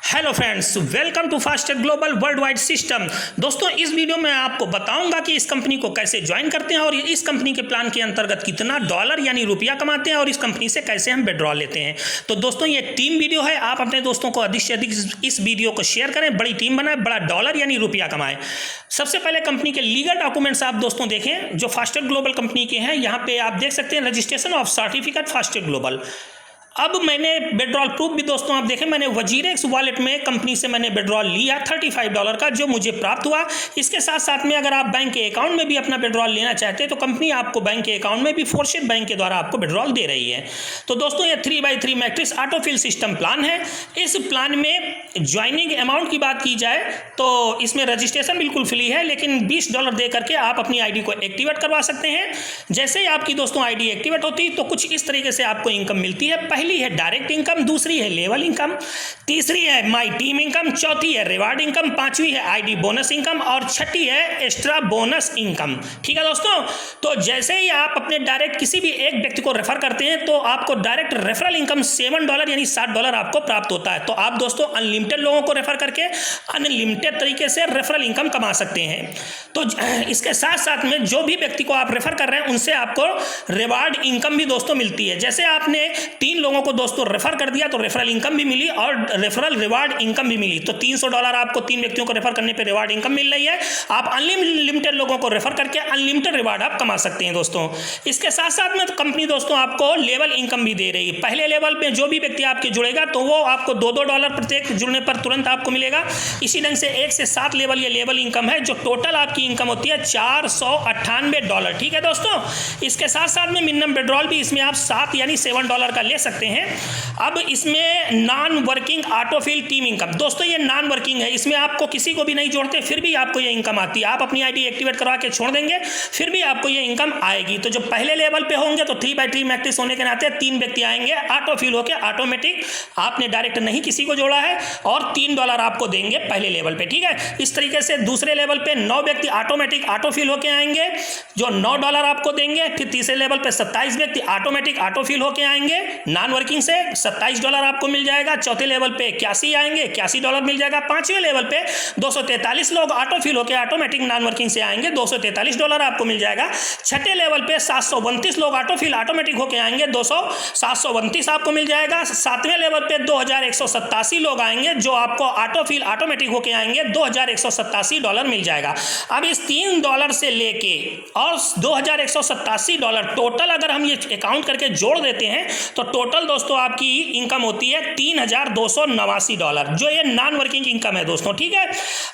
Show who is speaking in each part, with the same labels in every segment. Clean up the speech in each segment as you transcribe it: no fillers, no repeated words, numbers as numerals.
Speaker 1: Hello friends, welcome to fastest global world wide system. दोस्तों, इस video में आपको बताऊंगा कि इस कंपनी को कैसे ज्वाइन करते हैं और इस कंपनी के प्लान के अंतर्गत कितना डॉलर यानी रुपया कमाते हैं और इस कंपनी से कैसे हम विड्रॉल लेते हैं। तो दोस्तों, ये टीम वीडियो है। आप अपने दोस्तों को अधिक से अधिक इस वीडियो को शेयर करें, बड़ी टीम बनाए, बड़ा डॉलर यानी रुपया कमाएं। सबसे पहले कंपनी के लीगल डॉक्यूमेंट्स आप दोस्तों देखें जो फास्टेस्ट ग्लोबल कंपनी के हैं। यहाँ पे आप देख सकते हैं registration of certificate fastest global. अब मैंने विड्रॉल प्रूफ भी दोस्तों आप देखें, मैंने वजीरेक्स वॉलेट में कंपनी से मैंने विड्रॉल लिया $35 का, जो मुझे प्राप्त हुआ। इसके साथ साथ में अगर आप बैंक के अकाउंट में भी अपना विड्रॉल लेना चाहते हैं तो कंपनी आपको बैंक के अकाउंट में भी फोर्सेड बैंक के द्वारा आपको विड्रॉल दे रही है। तो दोस्तों, ये 3x3 matrix autofill system plan है। इस प्लान में ज्वाइनिंग अमाउंट की बात की जाए तो इसमें रजिस्ट्रेशन बिल्कुल फ्री है, लेकिन $20 दे करके आप अपनी आईडी को एक्टिवेट करवा सकते हैं। जैसे ही आपकी दोस्तों आईडी एक्टिवेट होती तो कुछ इस तरीके से आपको इनकम मिलती है। पहली है डायरेक्ट इनकम, दूसरी है लेवल इनकम, तीसरी है माई टीम इनकम, चौथी है रिवार्ड इनकम, पांचवी है आईडी बोनस इनकम और छठी है एक्स्ट्रा बोनस इनकम। ठीक है दोस्तों, तो जैसे ही आप अपने डायरेक्ट किसी भी एक व्यक्ति को रेफर करते हैं तो आपको डायरेक्ट रेफरल इनकम $7 यानी $60 आपको प्राप्त होता है। तो आप दोस्तों अनलिमिटेड लोगों को रेफर करके अनलिमिटेड तरीके से रेफरल इनकम कमा सकते हैं। तो इसके साथ साथ में जो भी व्यक्ति को आप रेफर कर रहे हैं उनसे आपको रिवार्ड इनकम भी दोस्तों मिलती है। जैसे आपने 3 लोगों को दोस्तों रेफर कर दिया तो रेफरल इनकम भी मिली और रेफरल रिवार्ड इनकम भी मिली। तो $300 आपको 3 व्यक्तियों को रेफर करने पे रिवार्ड इनकम मिल रही है। आप अनलिमिटेड लोगों को रेफर करके अनलिमिटेड रिवार्ड आप कमा सकते हैं दोस्तों। इसके साथ साथ में कंपनी दोस्तों आपको लेवल इनकम भी दे रही है। पहले लेवल पे जो भी व्यक्ति आपके जुड़ेगा तो वो आपको $2 प्रत्येक जुड़ने पर तुरंत आपको मिलेगा। इसी ढंग से 1 से 7 लेवल ये लेवल इनकम है, जो टोटल आपकी इनकम होती है $498। ठीक है दोस्तों, इसके साथ साथ में मिनिमम विड्रॉल भी इसमें आप 7 यानी $7 का ले सकते हैं। अब इसमें non working autofill team income, दोस्तों ये नॉन वर्किंग है, इसमें आपको किसी को भी नहीं जोड़ते फिर भी आपको ये इनकम आती है। आप अपनी आईडी एक्टिवेट करवा के छोड़ देंगे फिर भी आपको ये इनकम आएगी। तो जो पहले लेवल पे होंगे तो 3x3 मैट्रिक्स होने के नाते 3 व्यक्ति आएंगे ऑटोफिल होके ऑटोमेटिक, आपने डायरेक्ट नहीं किसी को जोड़ा है, और $3 आपको देंगे पहले लेवल पे। ठीक है, इस तरीके से दूसरे लेवल पे 9 व्यक्ति ऑटोमेटिक ऑटोफिल होके आएंगे जो $9 आपको देंगे। फिर तीसरे लेवल पे 27 व्यक्ति ऑटोमेटिक ऑटोफिल होके आएंगे नॉन वर्किंग से, $27 आपको मिल जाएगा। चौथे लेवल पे 81 आएंगे, $81 मिल जाएगा। पांचवें लेवल पे 243 लोग ऑटोफिल होकर ऑटोमेटिक नॉन वर्किंग से आएंगे, $243 आपको मिल जाएगा। छठे लेवल पे 732 लोग ऑटोफिल ऑटोमेटिक होकर आएंगे, 732 आपको मिल जाएगा। सातवें लेवल पे 2187 लोग आएंगे जो आपको ऑटोफिल ऑटोमेटिक होकर आएंगे, $2187 मिल जाएगा। अब इस $3 से लेके और $2187 टोटल अगर हम ये अकाउंट करके जोड़ देते हैं तो टोटल दोस्तों आपकी इनकम होती है $3289, जो ये नॉन वर्किंग इनकम है दोस्तों। ठीक है,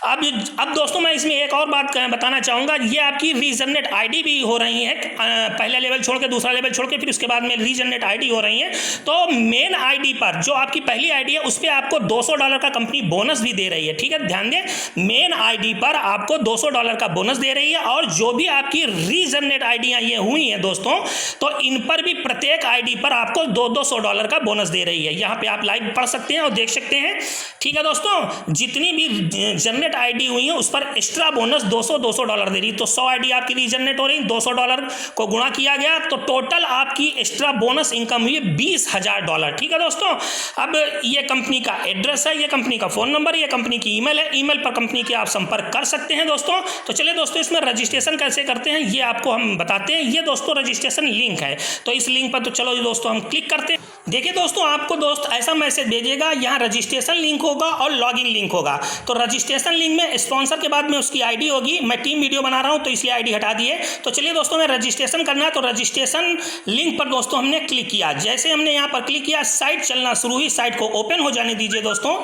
Speaker 1: अब दोस्तों मैं इसमें एक और बात बताना चाहूँगा, ये आपकी रीजनरेट आईडी भी हो रही है। पहला लेवल छोड़ के दूसरा लेवल छोड़ के फिर उसके बाद में रीजनरेट आईडी हो रही है। तो मेन आईडी पर जो आपकी पहली आईडी है उस पर आपको $200 का कंपनी बोनस भी दे रही है। ठीक है, ध्यान दें, मेन आईडी पर आपको $200 का बोनस दे रही है, और जो भी आपकी रीजनरेट आईडियाँ ये हुई हैं दोस्तों तो इन पर भी प्रत्येक आईडी पर आपको $200 का बोनस दे रही है। यहाँ पे आप लाइव पढ़ सकते हैं और देख सकते हैं। ठीक है दोस्तों, जितनी भी जनरेट आईडी हुई है उस पर एक्स्ट्रा बोनस $200 दे रही है। तो 100 आईडी आपकी रीजनरेट हो रही, $200 को गुणा किया गया तो टोटल आपकी एक्स्ट्रा बोनस इनकम हुई $20,000। ठीक है दोस्तों, अब ये कंपनी का एड्रेस है, ये कंपनी का फोन नंबर, ये कंपनी की ईमेल है, ईमेल पर कंपनी के आप संपर्क कर सकते हैं दोस्तों। तो चलिए दोस्तों, इसमें रजिस्ट्रेशन कैसे करते हैं ये आपको हम बताते हैं। ये दोस्तों रजिस्ट्रेशन लिंक है, तो इस लिंक पर तो चलो दोस्तों हम क्लिक करते हैं। देखिए दोस्तों, आपको दोस्त ऐसा मैसेज भेजेगा, यहाँ रजिस्ट्रेशन लिंक होगा और लॉगिन लिंक होगा। तो रजिस्ट्रेशन लिंक में स्पॉन्सर के बाद में उसकी आईडी होगी। मैं टीम वीडियो बना रहा हूँ तो इसलिए आईडी हटा दिए। तो चलिए दोस्तों, मैं रजिस्ट्रेशन करना है तो रजिस्ट्रेशन लिंक पर दोस्तों हमने क्लिक किया। जैसे हमने यहाँ पर क्लिक किया, साइट चलना शुरू हुई, साइट को ओपन हो जाने दीजिए दोस्तों।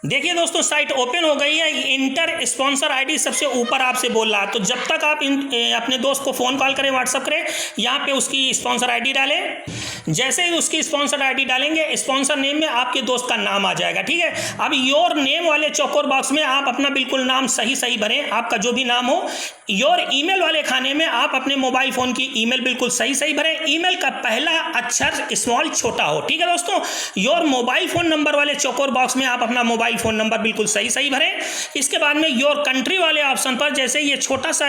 Speaker 1: देखिए दोस्तों, साइट ओपन हो गई है। इंटर स्पॉन्सर आईडी सबसे ऊपर आपसे बोल रहा है, तो जब तक आप अपने दोस्त को फ़ोन कॉल करें, व्हाट्सअप करें, यहाँ पे उसकी स्पॉन्सर आईडी डालें। जैसे ही उसकी स्पॉन्सर आईडी डालेंगे स्पॉन्सर नेम में आपके दोस्त का नाम आ जाएगा। ठीक है, अब योर नेम वाले चौकोर बॉक्स में आप अपना बिल्कुल नाम सही भरें, आपका जो भी नाम हो। योर ईमेल वाले खाने में आप अपने मोबाइल फ़ोन की ईमेल बिल्कुल सही भरें, ईमेल का पहला अक्षर स्मॉल छोटा हो। ठीक है दोस्तों, योर मोबाइल फ़ोन नंबर वाले चौकोर बॉक्स में आप अपना मोबाइल मोबाइल फ़ोन नंबर बिल्कुल सही भरें। इसके बाद में योर कंट्री वाले ऑप्शन पर जैसे ये छोटा सा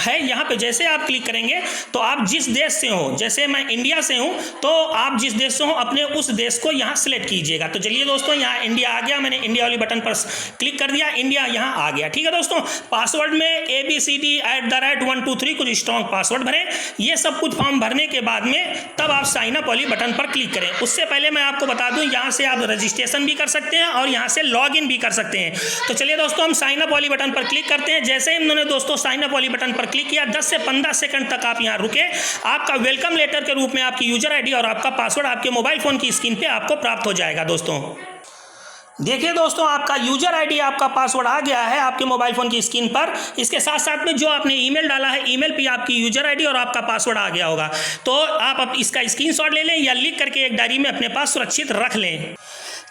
Speaker 1: है यहाँ पे जैसे आप क्लिक करेंगे तो आप जिस देश से हो, जैसे मैं इंडिया से हूँ तो आप जिस देश से हो अपने उस देश को यहाँ सिलेक्ट कीजिएगा। तो चलिए दोस्तों यहाँ इंडिया आ गया, मैंने इंडिया वाली बटन पर क्लिक कर दिया, इंडिया यहाँ आ गया। ठीक है दोस्तों, पासवर्ड में ABCD@123 कुछ स्ट्रॉन्ग पासवर्ड भरें। ये सब कुछ फॉर्म भरने के बाद में तब आप साइन अप वाली बटन पर क्लिक करें। उससे पहले मैं आपको बता दूं यहाँ से आप रजिस्ट्रेशन भी कर सकते हैं और यहाँ से लॉग इन भी कर सकते हैं। तो चलिए दोस्तों हम साइन अप वाली बटन पर क्लिक करते हैं। जैसे ही हमने दोस्तों साइन अप वाली बटन पर क्लिक किया 10 से 15 सेकंड तक आप यहाँ रुके, आपका वेलकम लेटर के रूप में आपकी यूजर आईडी और आपका पासवर्ड आपके मोबाइल फोन की स्क्रीन पे आपको प्राप्त हो जाएगा। दोस्तों देखिए दोस्तों आपका यूजर आईडी आपका पासवर्ड आ गया है आपके मोबाइल फोन की स्क्रीन पर। इसके साथ साथ में जो आपने ईमेल डाला है ईमेल पे आपकी यूजर आईडी और आपका पासवर्ड आ गया होगा। तो आप इसका स्क्रीनशॉट ले लें या लिख करके एक डायरी में अपने पास सुरक्षित रख लें।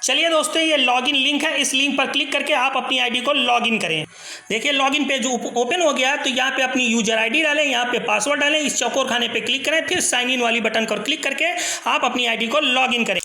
Speaker 1: चलिए दोस्तों ये लॉगिन लिंक है, इस लिंक पर क्लिक करके आप अपनी आईडी को लॉगिन करें। देखिए लॉगिन पेज ओपन हो गया, तो यहाँ पे अपनी यूजर आईडी डालें, यहाँ पे पासवर्ड डालें, इस चौकोर खाने पे क्लिक करें, फिर साइन इन वाली बटन पर क्लिक करके आप अपनी आईडी को लॉगिन करें।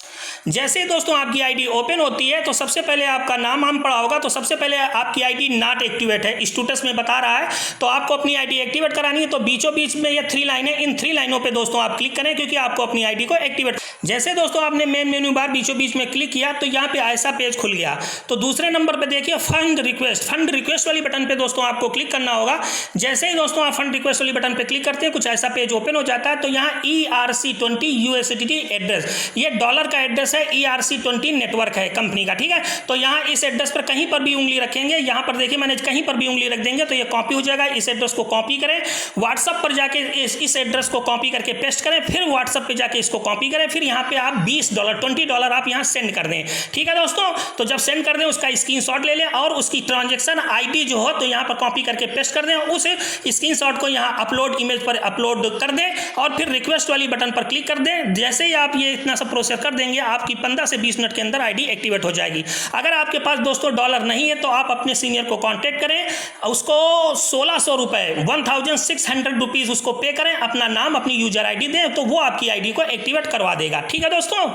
Speaker 1: जैसे ही दोस्तों आपकी आईडी ओपन होती है तो सबसे पहले आपका नाम पड़ा होगा, तो सबसे पहले आपकी आईडी नॉट एक्टिवेट है, स्टेटस में बता रहा है, तो आपको अपनी आईडी एक्टिवेट करानी है। तो बीचों बीच में ये 3 लाइनें, इन 3 लाइनों पे दोस्तों आप क्लिक करें क्योंकि आपको अपनी आईडी को एक्टिवेट। जैसे दोस्तों आपने मेन मेन्यू बार बीचों बीच में क्लिक किया तो यहाँ पे ऐसा पेज खुल गया। तो दूसरे नंबर पे देखिए फंड रिक्वेस्ट वाली बटन पे दोस्तों आपको क्लिक करना होगा। जैसे ही दोस्तों आप फंड रिक्वेस्ट वाली बटन पे क्लिक करते हैं कुछ ऐसा पेज ओपन हो जाता है। तो यहाँ ERC20 USDT एड्रेस, ये डॉलर का एड्रेस है, ERC20 नेटवर्क है कंपनी का। ठीक है, तो यहाँ इस एड्रेस पर कहीं पर भी उंगली रखेंगे, यहाँ पर देखिए मैंने कहीं पर भी उंगली रख देंगे तो ये कॉपी हो जाएगा। इस एड्रेस को कॉपी करें, व्हाट्सएप पर जाके इस एड्रेस को कॉपी करके पेस्ट करें, फिर व्हाट्सएप पे जाके इसको कॉपी करें, फिर यहाँ पे आप $20 आप यहाँ सेंड कर दें। ठीक है दोस्तों, तो जब सेंड कर दें उसका स्क्रीनशॉट ले लें और उसकी ट्रांजैक्शन आईडी जो हो तो यहाँ पर कॉपी करके पेस्ट कर दें, उस स्क्रीनशॉट को यहाँ अपलोड इमेज पर अपलोड कर दें और फिर रिक्वेस्ट वाली बटन पर क्लिक कर दें। जैसे ही आप ये इतना सब प्रोसेस कर देंगे आपकी 15 से 20 मिनट के अंदर आईडी एक्टिवेट हो जाएगी। अगर आपके पास दोस्तों डॉलर नहीं है तो आप अपने सीनियर को कांटेक्ट करें, उसको 1600 रुपये 1600 रुपीज़ उसको पे करें, अपना नाम अपनी यूजर आईडी दें तो वो आपकी आईडी को एक्टिवेट करवा देगा। ठीक है दोस्तों,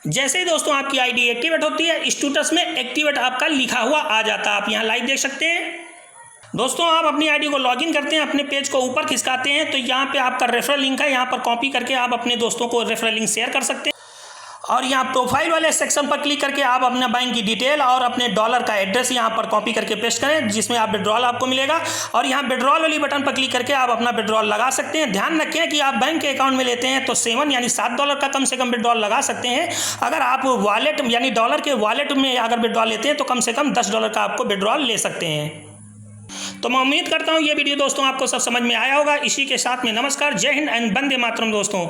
Speaker 1: जैसे ही दोस्तों आपकी आईडी एक्टिवेट होती है स्टेटस में एक्टिवेट आपका लिखा हुआ आ जाता है, आप यहाँ लाइव देख सकते हैं। दोस्तों आप अपनी आईडी को लॉगिन करते हैं, अपने पेज को ऊपर खिसकाते हैं तो यहाँ पे आपका रेफरल लिंक है, यहाँ पर कॉपी करके आप अपने दोस्तों को रेफरल लिंक शेयर कर सकते हैं। और यहाँ प्रोफाइल वाले सेक्शन पर क्लिक करके आप अपने बैंक की डिटेल और अपने डॉलर का एड्रेस यहाँ पर कॉपी करके पेस्ट करें जिसमें आप विड्रॉल आपको मिलेगा, और यहाँ विड्रॉल वाली बटन पर क्लिक करके आप अपना विड्रॉल लगा सकते हैं। ध्यान रखें कि आप बैंक के अकाउंट में लेते हैं तो 7 यानी $7 का कम से कम विड्रॉल लगा सकते हैं। अगर आप वॉलेट यानी डॉलर के वॉलेट में अगर विड्रॉल लेते हैं तो कम से कम $10 का आपको विड्रॉल ले सकते हैं। तो मैं उम्मीद करता हूँ ये वीडियो दोस्तों आपको सब समझ में आया होगा। इसी के साथ में नमस्कार, जय हिंद एंड वंदे मातरम दोस्तों।